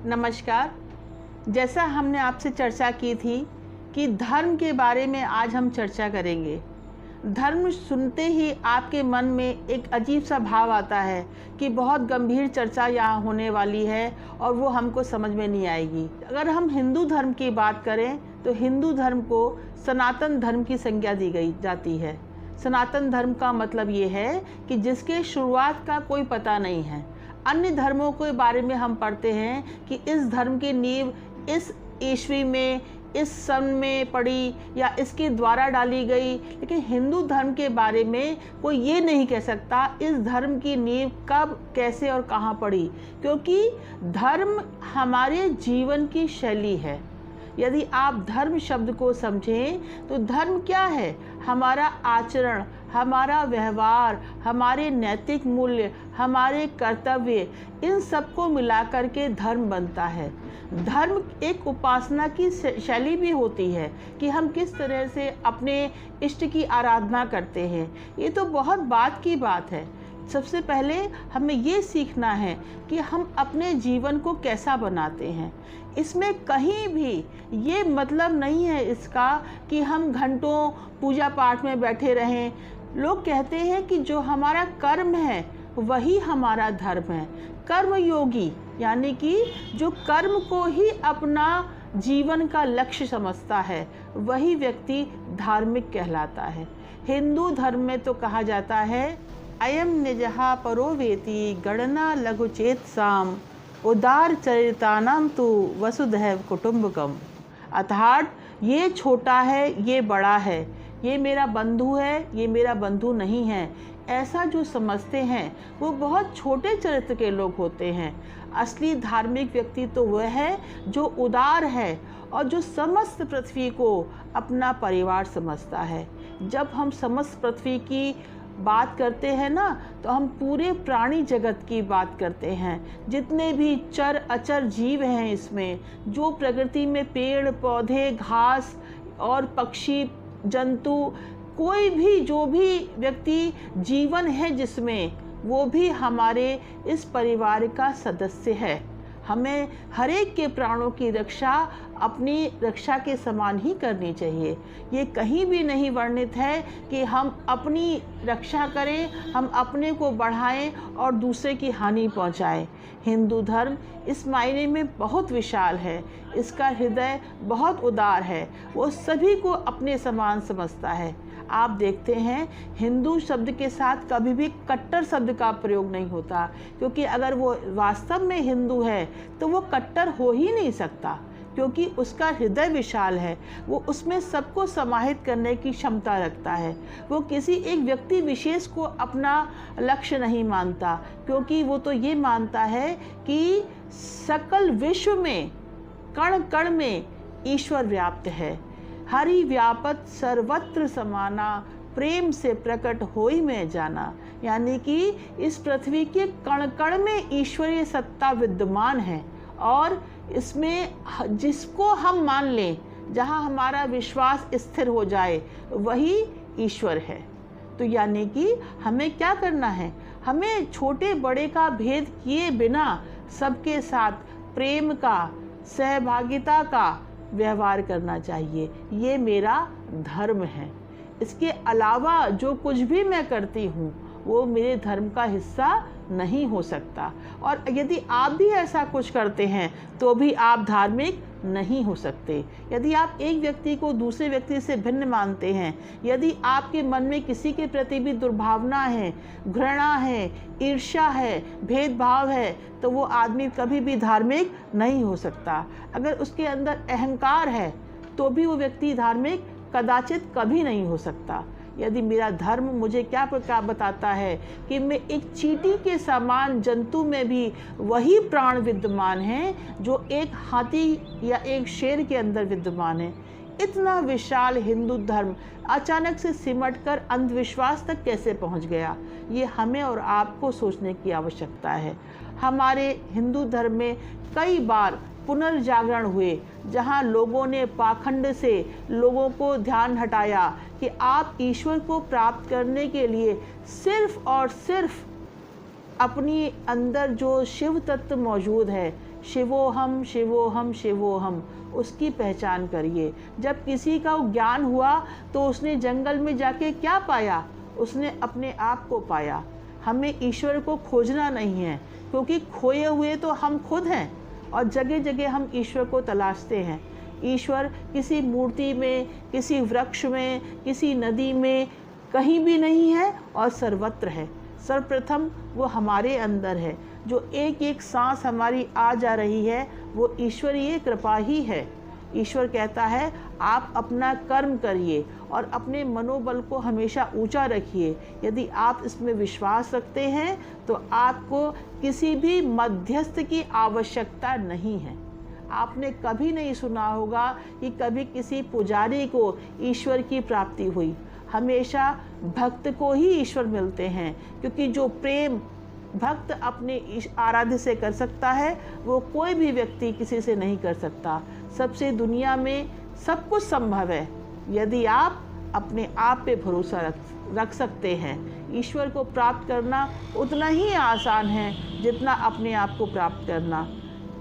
नमस्कार। जैसा हमने आपसे चर्चा की थी कि धर्म के बारे में आज हम चर्चा करेंगे। धर्म सुनते ही आपके मन में एक अजीब सा भाव आता है कि बहुत गंभीर चर्चा यहाँ होने वाली है और वो हमको समझ में नहीं आएगी। अगर हम हिंदू धर्म की बात करें तो हिंदू धर्म को सनातन धर्म की संज्ञा दी गई जाती है। सनातन धर्म का मतलब ये है कि जिसके शुरुआत का कोई पता नहीं है। अन्य धर्मों के बारे में हम पढ़ते हैं कि इस धर्म की नींव इस ईस्वी में, इस सन में पड़ी या इसके द्वारा डाली गई, लेकिन हिंदू धर्म के बारे में कोई ये नहीं कह सकता इस धर्म की नींव कब, कैसे और कहाँ पड़ी, क्योंकि धर्म हमारे जीवन की शैली है। यदि आप धर्म शब्द को समझें तो धर्म क्या है? हमारा आचरण, हमारा व्यवहार, हमारे नैतिक मूल्य, हमारे कर्तव्य, इन सबको मिलाकर के धर्म बनता है। धर्म एक उपासना की शैली भी होती है कि हम किस तरह से अपने इष्ट की आराधना करते हैं। ये तो बहुत बात की बात है। सबसे पहले हमें ये सीखना है कि हम अपने जीवन को कैसा बनाते हैं। इसमें कहीं भी ये मतलब नहीं है इसका कि हम घंटों पूजा पाठ में बैठे रहें। लोग कहते हैं कि जो हमारा कर्म है वही हमारा धर्म है। कर्म योगी यानी कि जो कर्म को ही अपना जीवन का लक्ष्य समझता है वही व्यक्ति धार्मिक कहलाता है। हिंदू धर्म में तो कहा जाता है अयम निजहा परो वेति गणना लघु चेत साम उदार चरितानाम तु वसुधैव कुटुंबकम। अर्थात ये छोटा है, ये बड़ा है, ये मेरा बंधु है, ये मेरा बंधु नहीं है, ऐसा जो समझते हैं वो बहुत छोटे चरित्र के लोग होते हैं। असली धार्मिक व्यक्ति तो वह है जो उदार है और जो समस्त पृथ्वी को अपना परिवार समझता है। जब हम समस्त पृथ्वी की बात करते हैं ना तो हम पूरे प्राणी जगत की बात करते हैं। जितने भी चर अचर जीव हैं इसमें, जो प्रकृति में पेड़ पौधे, घास और पक्षी, जंतु, कोई भी जो भी व्यक्ति जीवन है जिसमें, वो भी हमारे इस परिवार का सदस्य है। हमें हर एक के प्राणों की रक्षा अपनी रक्षा के समान ही करनी चाहिए। ये कहीं भी नहीं वर्णित है कि हम अपनी रक्षा करें, हम अपने को बढ़ाएं और दूसरे की हानि पहुंचाएं। हिंदू धर्म इस मायने में बहुत विशाल है, इसका हृदय बहुत उदार है, वो सभी को अपने समान समझता है। आप देखते हैं हिंदू शब्द के साथ कभी भी कट्टर शब्द का प्रयोग नहीं होता, क्योंकि अगर वो वास्तव में हिंदू है तो वो कट्टर हो ही नहीं सकता, क्योंकि उसका हृदय विशाल है, वो उसमें सबको समाहित करने की क्षमता रखता है। वो किसी एक व्यक्ति विशेष को अपना लक्ष्य नहीं मानता, क्योंकि वो तो ये मानता है कि सकल विश्व में कण कण में ईश्वर व्याप्त है। हरि व्यापत सर्वत्र समाना प्रेम से प्रकट होई में जाना, यानी कि इस पृथ्वी के कण कण में ईश्वरीय सत्ता विद्यमान है और इसमें जिसको हम मान लें, जहाँ हमारा विश्वास स्थिर हो जाए, वही ईश्वर है। तो यानी कि हमें क्या करना है? हमें छोटे बड़े का भेद किए बिना सबके साथ प्रेम का, सहभागिता का व्यवहार करना चाहिए। ये मेरा धर्म है। इसके अलावा जो कुछ भी मैं करती हूँ वो मेरे धर्म का हिस्सा नहीं हो सकता, और यदि आप भी ऐसा कुछ करते हैं तो भी आप धार्मिक नहीं हो सकते। यदि आप एक व्यक्ति को दूसरे व्यक्ति से भिन्न मानते हैं, यदि आपके मन में किसी के प्रति भी दुर्भावना है, घृणा है, ईर्ष्या है, भेदभाव है, तो वो आदमी कभी भी धार्मिक नहीं हो सकता। अगर उसके अंदर अहंकार है तो भी वो व्यक्ति धार्मिक कदाचित कभी नहीं हो सकता। यदि मेरा धर्म मुझे क्या बताता है कि मैं एक चींटी के समान जंतु में भी वही प्राण विद्यमान है जो एक हाथी या एक शेर के अंदर विद्यमान है। इतना विशाल हिंदू धर्म अचानक से सिमटकर अंधविश्वास तक कैसे पहुंच गया, ये हमें और आपको सोचने की आवश्यकता है। हमारे हिंदू धर्म में कई बार पुनर्जागरण हुए, जहां लोगों ने पाखंड से लोगों को ध्यान हटाया कि आप ईश्वर को प्राप्त करने के लिए सिर्फ और सिर्फ अपनी अंदर जो शिव तत्व मौजूद है, शिवोहम शिवोहम शिवोहम, उसकी पहचान करिए। जब किसी का ज्ञान हुआ तो उसने जंगल में जाके क्या पाया? उसने अपने आप को पाया। हमें ईश्वर को खोजना नहीं है, क्योंकि खोए हुए तो हम खुद हैं और जगह जगह हम ईश्वर को तलाशते हैं। ईश्वर किसी मूर्ति में, किसी वृक्ष में, किसी नदी में कहीं भी नहीं है और सर्वत्र है। सर्वप्रथम वो हमारे अंदर है। जो एक एक सांस हमारी आ जा रही है वो ईश्वरीय कृपा ही है। ईश्वर कहता है आप अपना कर्म करिए और अपने मनोबल को हमेशा ऊंचा रखिए। यदि आप इसमें विश्वास रखते हैं तो आपको किसी भी मध्यस्थ की आवश्यकता नहीं है। आपने कभी नहीं सुना होगा कि कभी किसी पुजारी को ईश्वर की प्राप्ति हुई। हमेशा भक्त को ही ईश्वर मिलते हैं, क्योंकि जो प्रेम भक्त अपने आराध्य से कर सकता है वो कोई भी व्यक्ति किसी से नहीं कर सकता। सबसे दुनिया में सब कुछ संभव है यदि आप अपने आप पे भरोसा रख सकते हैं। ईश्वर को प्राप्त करना उतना ही आसान है जितना अपने आप को प्राप्त करना।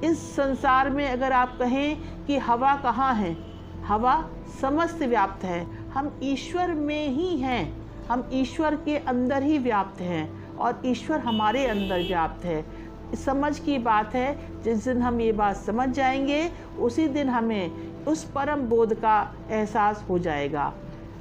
इस संसार में अगर आप कहें कि हवा कहाँ है, हवा समस्त व्याप्त है। हम ईश्वर में ही हैं, हम ईश्वर के अंदर ही व्याप्त हैं और ईश्वर हमारे अंदर व्याप्त है। समझ की बात है। जिस दिन हम ये बात समझ जाएंगे उसी दिन हमें उस परम बोध का एहसास हो जाएगा।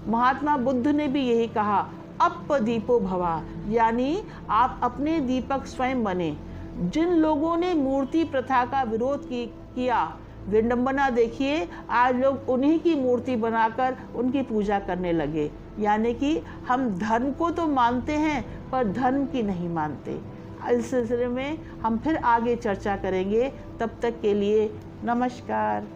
महात्मा बुद्ध ने भी यही कहा, अपदीपो भवा, यानी आप अपने दीपक स्वयं बने। जिन लोगों ने मूर्ति प्रथा का विरोध किया, विडंबना देखिए, आज लोग उन्हीं की मूर्ति बनाकर उनकी पूजा करने लगे। यानी कि हम धर्म को तो मानते हैं पर धर्म की नहीं मानते। इस सिलसिले में हम फिर आगे चर्चा करेंगे। तब तक के लिए नमस्कार।